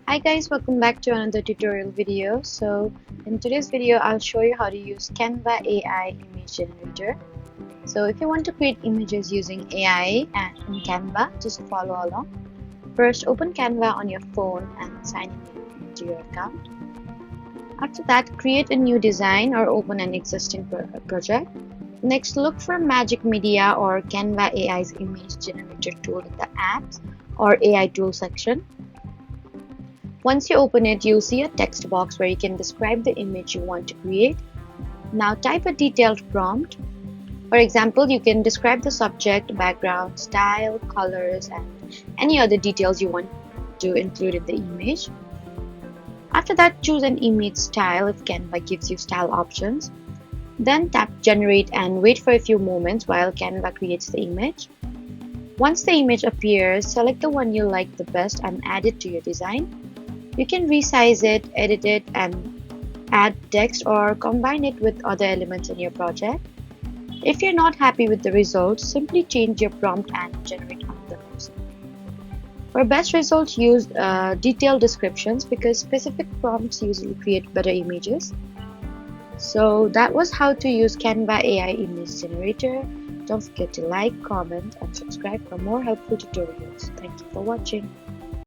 Hi guys, welcome back to another tutorial video. So in today's video I'll show you how to use Canva AI image generator. So if you want to create images using AI and in Canva, just follow along. First, open Canva on your phone and sign in into your account. After that, create a new design or open an existing project. Next, look for Magic Media or Canva AI's image generator tool in the apps or AI tool section. Once you open it, you'll see a text box where you can describe the image you want to create. Now type a detailed prompt. For example, you can describe the subject, background, style, colors, and any other details you want to include in the image. After that, choose an image style if Canva gives you style options. Then tap Generate and wait for a few moments while Canva creates the image. Once the image appears, select the one you like the best and add it to your design. You can resize it, edit it, and add text or combine it with other elements in your project. If you're not happy with the results, simply change your prompt and generate another version. For best results, use detailed descriptions because specific prompts usually create better images. So that was how to use Canva AI image generator. Don't forget to like, comment, and subscribe for more helpful tutorials. Thank you for watching.